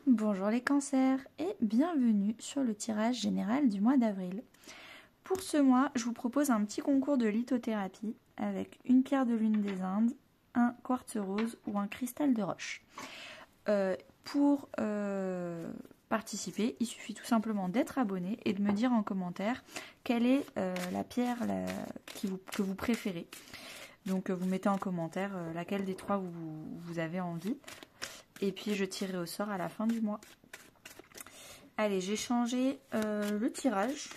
Bonjour les cancers et bienvenue sur le tirage général du mois d'avril. Pour ce mois, je vous propose un petit concours de lithothérapie avec une pierre de lune des Indes, un quartz rose ou un cristal de roche. Pour participer, il suffit tout simplement d'être abonné et de me dire en commentaire quelle est la pierre que vous préférez. Donc vous mettez en commentaire laquelle des trois vous avez envie. Et puis je tirerai au sort à la fin du mois. Allez, j'ai changé le tirage.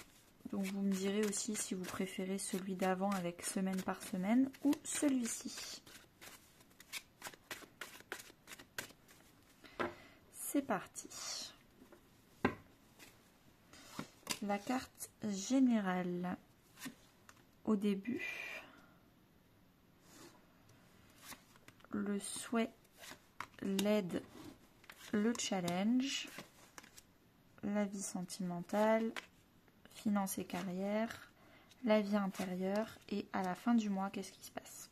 Donc vous me direz aussi si vous préférez celui d'avant avec semaine par semaine ou celui-ci. C'est parti. La carte générale au début. Le souhait, l'aide, le challenge, la vie sentimentale, finances et carrière, la vie intérieure et à la fin du mois, qu'est-ce qui se passe?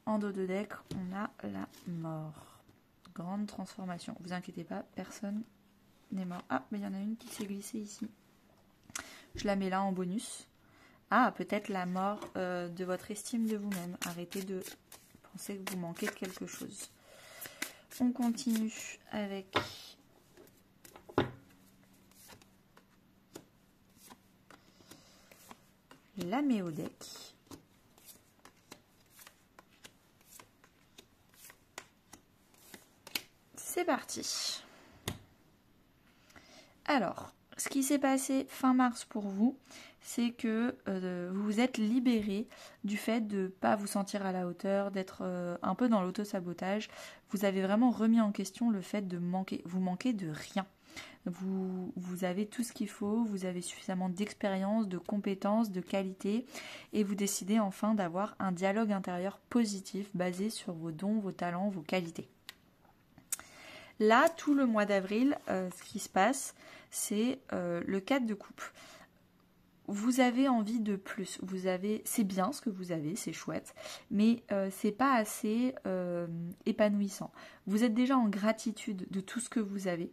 En dos de deck, on a la mort. Grande transformation. Vous inquiétez pas, personne n'est mort. Ah, mais il y en a une qui s'est glissée ici. Je la mets là en bonus. Ah, peut-être la mort de votre estime de vous-même. Arrêtez de penser que vous manquez de quelque chose. On continue avec la méodec. C'est parti. Alors, ce qui s'est passé fin mars pour vous, c'est que vous vous êtes libéré du fait de ne pas vous sentir à la hauteur, d'être un peu dans l'auto-sabotage. Vous avez vraiment remis en question le fait de manquer. Vous manquez de rien. Vous avez tout ce qu'il faut, vous avez suffisamment d'expérience, de compétences, de qualité et vous décidez enfin d'avoir un dialogue intérieur positif basé sur vos dons, vos talents, vos qualités. Là, tout le mois d'avril, ce qui se passe, c'est le 4 de coupe. Vous avez envie de plus, c'est bien ce que vous avez, c'est chouette, mais c'est pas assez épanouissant. Vous êtes déjà en gratitude de tout ce que vous avez,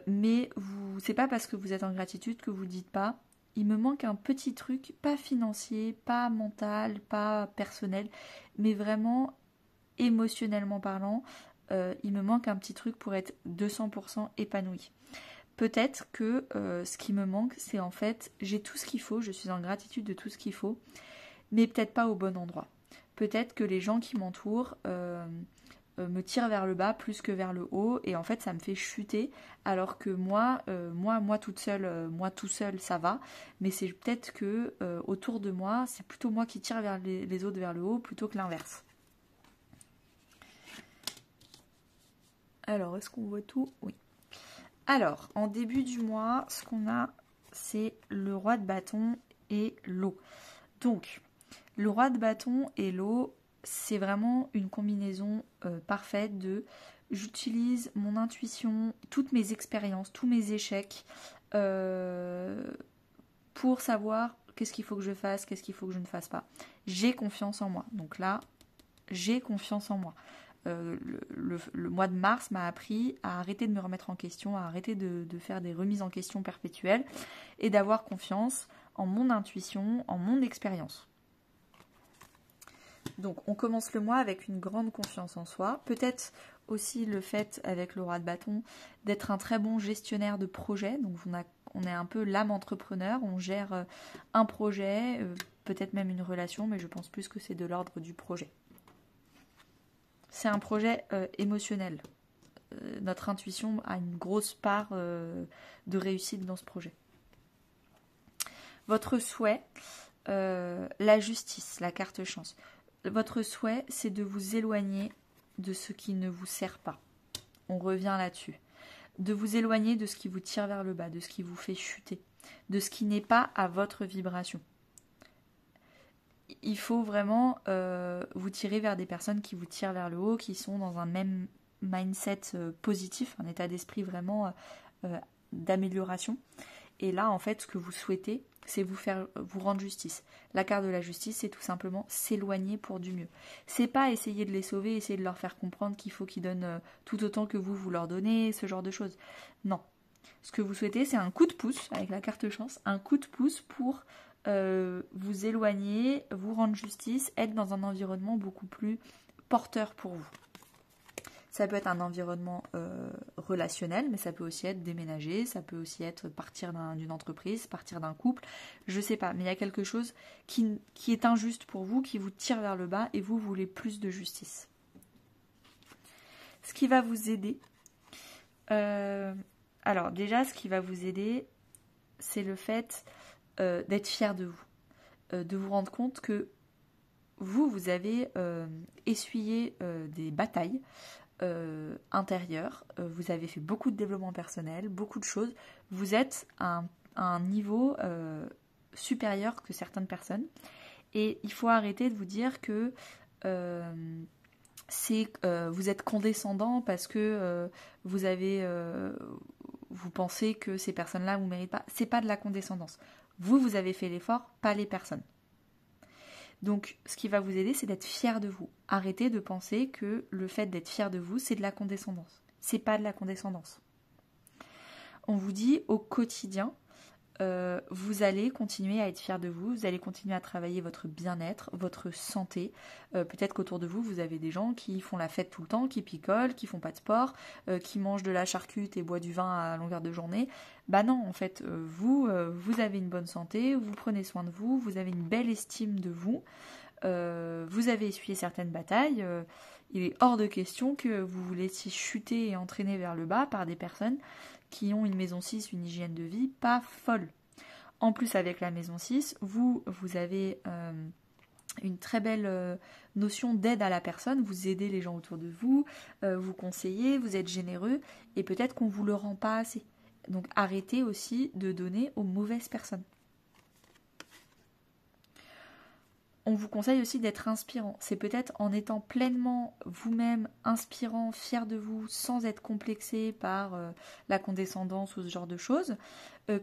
mais c'est pas parce que vous êtes en gratitude que vous dites pas il me manque un petit truc, pas financier, pas mental, pas personnel, mais vraiment émotionnellement parlant, il me manque un petit truc pour être 200% épanoui. Peut-être que ce qui me manque, c'est en fait, j'ai tout ce qu'il faut, je suis en gratitude de tout ce qu'il faut, mais peut-être pas au bon endroit. Peut-être que les gens qui m'entourent me tirent vers le bas plus que vers le haut, et en fait, ça me fait chuter, alors que moi toute seule, moi tout seul, ça va, mais c'est peut-être que autour de moi, c'est plutôt moi qui tire vers les autres vers le haut plutôt que l'inverse. Alors, est-ce qu'on voit tout? Oui. Alors, en début du mois, ce qu'on a, c'est le roi de bâton et l'eau. Donc, le roi de bâton et l'eau, c'est vraiment une combinaison parfaite de j'utilise mon intuition, toutes mes expériences, tous mes échecs pour savoir qu'est-ce qu'il faut que je fasse, qu'est-ce qu'il faut que je ne fasse pas. J'ai confiance en moi. Donc là, j'ai confiance en moi. Le mois de mars m'a appris à arrêter de me remettre en question, à arrêter de faire des remises en question perpétuelles et d'avoir confiance en mon intuition, en mon expérience. Donc on commence le mois avec une grande confiance en soi, peut-être aussi le fait avec le roi de bâton d'être un très bon gestionnaire de projet, donc on est un peu l'âme entrepreneur, on gère un projet, peut-être même une relation, mais je pense plus que c'est de l'ordre du projet. C'est un projet émotionnel. Notre intuition a une grosse part de réussite dans ce projet. Votre souhait, la justice, la carte chance. Votre souhait, c'est de vous éloigner de ce qui ne vous sert pas. On revient là-dessus. De vous éloigner de ce qui vous tire vers le bas, de ce qui vous fait chuter, de ce qui n'est pas à votre vibration. Il faut vraiment vous tirer vers des personnes qui vous tirent vers le haut, qui sont dans un même mindset positif, un état d'esprit vraiment d'amélioration. Et là, en fait, ce que vous souhaitez, c'est vous rendre justice. La carte de la justice, c'est tout simplement s'éloigner pour du mieux. C'est pas essayer de les sauver, essayer de leur faire comprendre qu'il faut qu'ils donnent tout autant que vous leur donnez, ce genre de choses. Non. Ce que vous souhaitez, c'est un coup de pouce, avec la carte chance, un coup de pouce pour vous éloigner, vous rendre justice, être dans un environnement beaucoup plus porteur pour vous. Ça peut être un environnement relationnel, mais ça peut aussi être déménager, ça peut aussi être partir d'une entreprise, partir d'un couple, je sais pas, mais il y a quelque chose qui est injuste pour vous, qui vous tire vers le bas et vous voulez plus de justice. Ce qui va vous aider, alors déjà ce qui va vous aider, c'est le fait d'être fier de vous, de vous rendre compte que vous avez essuyé des batailles, intérieur, vous avez fait beaucoup de développement personnel, beaucoup de choses, vous êtes à un niveau supérieur que certaines personnes et il faut arrêter de vous dire que vous êtes condescendant parce que vous pensez que ces personnes-là vous méritent pas. C'est pas de la condescendance. Vous avez fait l'effort, pas les personnes. Donc, ce qui va vous aider, c'est d'être fier de vous. Arrêtez de penser que le fait d'être fier de vous, c'est de la condescendance. C'est pas de la condescendance. On vous dit au quotidien, vous allez continuer à être fier de vous, vous allez continuer à travailler votre bien-être, votre santé. Peut-être qu'autour de vous, vous avez des gens qui font la fête tout le temps, qui picolent, qui font pas de sport, qui mangent de la charcute et boivent du vin à longueur de journée. Bah non, en fait, vous avez une bonne santé, vous prenez soin de vous, vous avez une belle estime de vous, vous avez essuyé certaines batailles. Il est hors de question que vous vous laissiez chuter et entraîner vers le bas par des personnes qui ont une maison 6, une hygiène de vie pas folle. En plus, avec la maison 6, vous avez une très belle notion d'aide à la personne, vous aidez les gens autour de vous, vous conseillez, vous êtes généreux, et peut-être qu'on ne vous le rend pas assez. Donc arrêtez aussi de donner aux mauvaises personnes. On vous conseille aussi d'être inspirant. C'est peut-être en étant pleinement vous-même inspirant, fier de vous, sans être complexé par la condescendance ou ce genre de choses,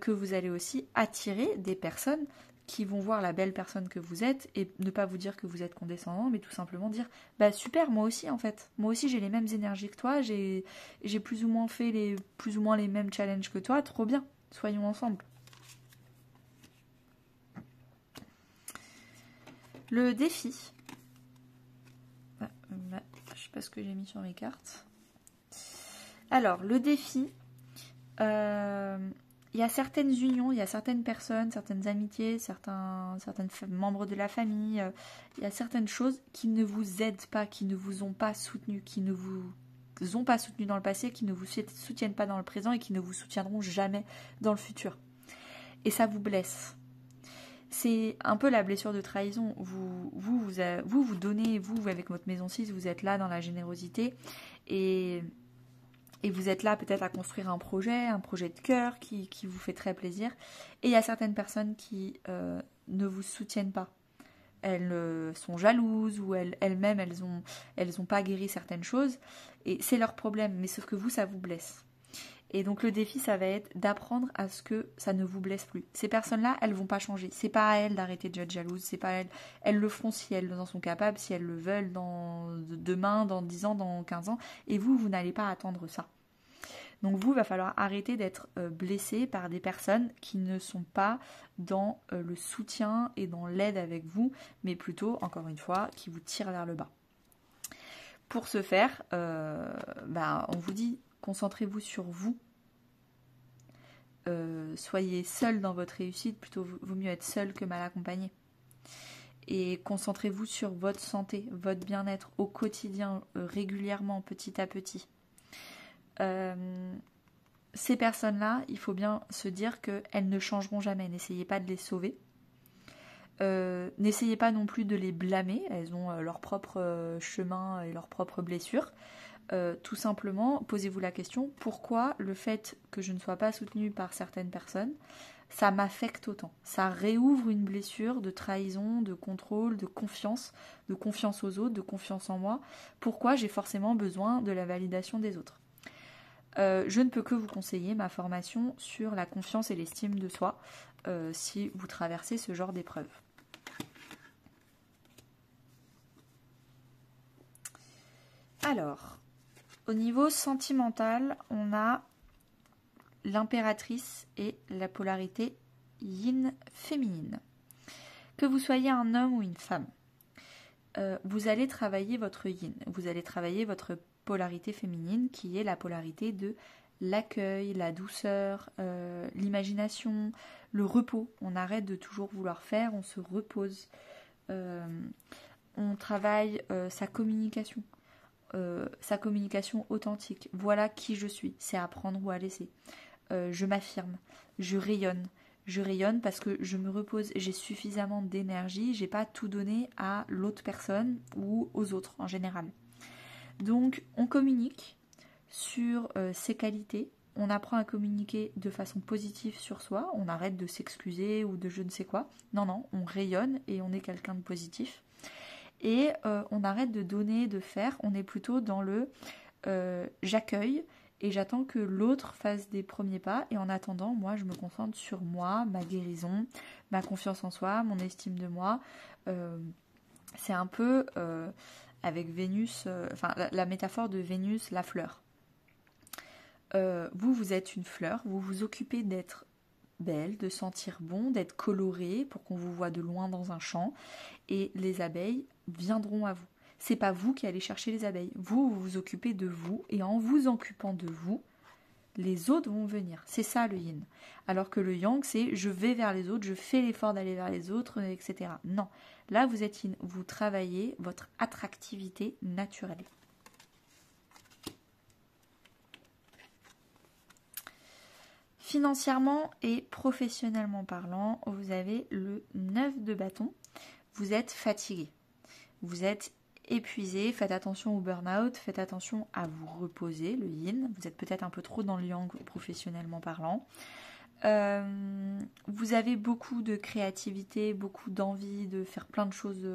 que vous allez aussi attirer des personnes qui vont voir la belle personne que vous êtes et ne pas vous dire que vous êtes condescendant, mais tout simplement dire « Bah super, moi aussi en fait. Moi aussi j'ai les mêmes énergies que toi, j'ai plus ou moins fait plus ou moins les mêmes challenges que toi, trop bien, soyons ensemble. » Le défi. Je ne sais pas ce que j'ai mis sur mes cartes. Alors, le défi, il y a certaines unions, il y a certaines personnes, certaines amitiés, certains membres de la famille, il y a certaines choses qui ne vous aident pas, qui ne vous ont pas soutenu, qui ne vous ont pas soutenu dans le passé, qui ne vous soutiennent pas dans le présent et qui ne vous soutiendront jamais dans le futur. Et ça vous blesse. C'est un peu la blessure de trahison. Vous donnez, vous, avec votre maison 6, vous êtes là dans la générosité et vous êtes là peut-être à construire un projet de cœur qui vous fait très plaisir. Et il y a certaines personnes qui ne vous soutiennent pas. Elles sont jalouses ou elles-mêmes, elles ont pas guéri certaines choses. Et c'est leur problème, mais sauf que vous, ça vous blesse. Et donc le défi, ça va être d'apprendre à ce que ça ne vous blesse plus. Ces personnes-là, elles vont pas changer. C'est pas à elles d'arrêter de être jalouses. C'est pas à elles. Elles le feront si elles en sont capables, si elles le veulent demain, dans 10 ans, dans 15 ans. Et vous n'allez pas attendre ça. Donc il va falloir arrêter d'être blessé par des personnes qui ne sont pas dans le soutien et dans l'aide avec vous, mais plutôt, encore une fois, qui vous tirent vers le bas. Pour ce faire, on vous dit, concentrez-vous sur vous. Soyez seul dans votre réussite, plutôt vaut mieux être seul que mal accompagné. Et concentrez-vous sur votre santé, votre bien-être au quotidien, régulièrement, petit à petit. Ces personnes-là, il faut bien se dire qu'elles ne changeront jamais. N'essayez pas de les sauver. N'essayez pas non plus de les blâmer. Elles ont leur propre chemin et leurs propres blessures. Tout simplement, posez-vous la question, pourquoi le fait que je ne sois pas soutenue par certaines personnes, ça m'affecte autant? Ça réouvre une blessure de trahison, de contrôle, de confiance aux autres, de confiance en moi. Pourquoi j'ai forcément besoin de la validation des autres? Je ne peux que vous conseiller ma formation sur la confiance et l'estime de soi si vous traversez ce genre d'épreuve. Alors, au niveau sentimental, on a l'impératrice et la polarité yin féminine. Que vous soyez un homme ou une femme, vous allez travailler votre yin, vous allez travailler votre polarité féminine qui est la polarité de l'accueil, la douceur, l'imagination, le repos. On arrête de toujours vouloir faire, on se repose. On travaille sa communication authentique. Voilà qui je suis, c'est à prendre ou à laisser. Je m'affirme, je rayonne. Je rayonne parce que je me repose, j'ai suffisamment d'énergie, j'ai pas tout donné à l'autre personne ou aux autres en général. Donc on communique sur ses qualités, on apprend à communiquer de façon positive sur soi, on arrête de s'excuser ou de je ne sais quoi. Non, on rayonne et on est quelqu'un de positif. Et on arrête de donner, de faire, on est plutôt dans le j'accueille et j'attends que l'autre fasse des premiers pas. Et en attendant, moi, je me concentre sur moi, ma guérison, ma confiance en soi, mon estime de moi. C'est un peu avec Vénus, la métaphore de Vénus, la fleur. Vous êtes une fleur, vous vous occupez d'être belle, de sentir bon, d'être colorée pour qu'on vous voit de loin dans un champ. Et les abeilles viendront à vous. C'est pas vous qui allez chercher les abeilles. Vous vous occupez de vous et en vous occupant de vous, les autres vont venir. C'est ça le yin. Alors que le yang, c'est je vais vers les autres, je fais l'effort d'aller vers les autres, etc. Non. Là, vous êtes yin. Vous travaillez votre attractivité naturelle. Financièrement et professionnellement parlant, vous avez le 9 de bâton. Vous êtes fatigué. Vous êtes épuisé, faites attention au burn-out, faites attention à vous reposer, le yin. Vous êtes peut-être un peu trop dans le yang professionnellement parlant. Vous avez beaucoup de créativité, beaucoup d'envie de faire plein de choses,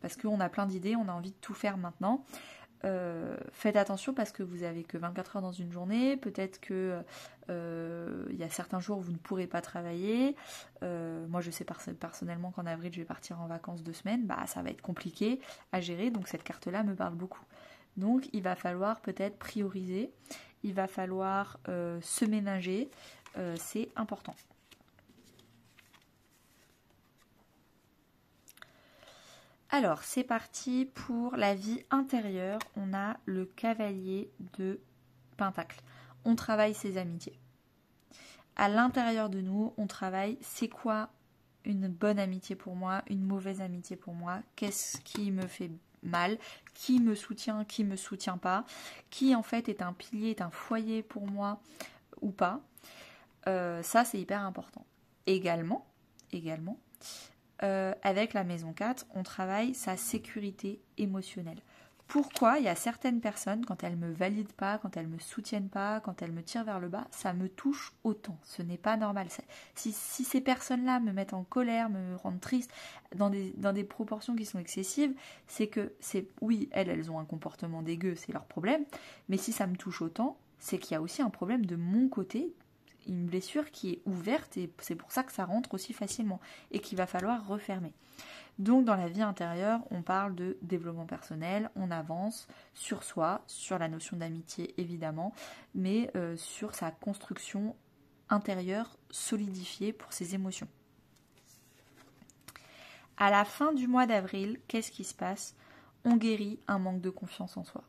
parce qu'on a plein d'idées, on a envie de tout faire maintenant. Faites attention parce que vous avez que 24 heures dans une journée, peut-être que y a certains jours où vous ne pourrez pas travailler. Moi je sais personnellement qu'en avril je vais partir en vacances 2 semaines, ça va être compliqué à gérer, donc cette carte là me parle beaucoup. Donc il va falloir peut-être prioriser, il va falloir se ménager, c'est important. Alors, c'est parti pour la vie intérieure. On a le cavalier de Pentacle. On travaille ses amitiés. À l'intérieur de nous, on travaille c'est quoi une bonne amitié pour moi, une mauvaise amitié pour moi, qu'est-ce qui me fait mal, qui me soutient, qui me soutient pas, qui en fait est un pilier, est un foyer pour moi ou pas. Ça, c'est hyper important. Également, avec la maison 4, on travaille sa sécurité émotionnelle. Pourquoi il y a certaines personnes, quand elles ne me valident pas, quand elles ne me soutiennent pas, quand elles me tirent vers le bas, ça me touche autant. Ce n'est pas normal. Si ces personnes-là me mettent en colère, me rendent triste, dans des proportions qui sont excessives, c'est que, oui, elles ont un comportement dégueu, c'est leur problème, mais si ça me touche autant, c'est qu'il y a aussi un problème de mon côté, une blessure qui est ouverte et c'est pour ça que ça rentre aussi facilement et qu'il va falloir refermer. Donc dans la vie intérieure, on parle de développement personnel, on avance sur soi, sur la notion d'amitié évidemment, mais sur sa construction intérieure solidifiée pour ses émotions. À la fin du mois d'avril, qu'est-ce qui se passe ? On guérit un manque de confiance en soi.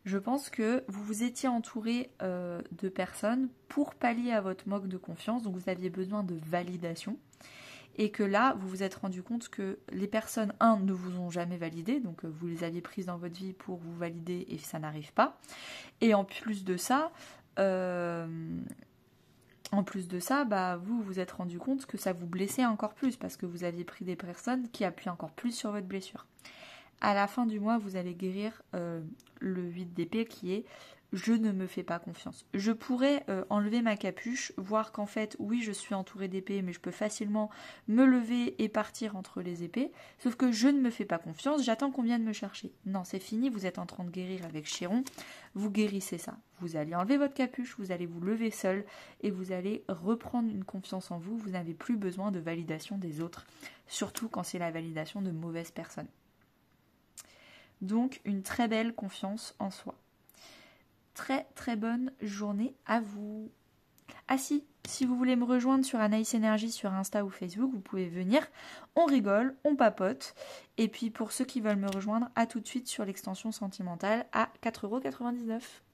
Je pense que vous vous étiez entouré de personnes pour pallier à votre manque de confiance, donc vous aviez besoin de validation, et que là, vous vous êtes rendu compte que les personnes, ne vous ont jamais validé, donc vous les aviez prises dans votre vie pour vous valider et ça n'arrive pas. Et en plus de ça, vous vous êtes rendu compte que ça vous blessait encore plus, parce que vous aviez pris des personnes qui appuient encore plus sur votre blessure. À la fin du mois, vous allez guérir le 8 d'épée qui est je ne me fais pas confiance. Je pourrais enlever ma capuche, voir qu'en fait, oui, je suis entourée d'épées, mais je peux facilement me lever et partir entre les épées. Sauf que je ne me fais pas confiance, j'attends qu'on vienne me chercher. Non, c'est fini, vous êtes en train de guérir avec Chiron. Vous guérissez ça. Vous allez enlever votre capuche, vous allez vous lever seul et vous allez reprendre une confiance en vous. Vous n'avez plus besoin de validation des autres, surtout quand c'est la validation de mauvaises personnes. Donc, une très belle confiance en soi. Très très bonne journée à vous. Ah si vous voulez me rejoindre sur Anaïs Énergie sur Insta ou Facebook, vous pouvez venir. On rigole, on papote. Et puis pour ceux qui veulent me rejoindre, à tout de suite sur l'extension sentimentale à 4,99 €.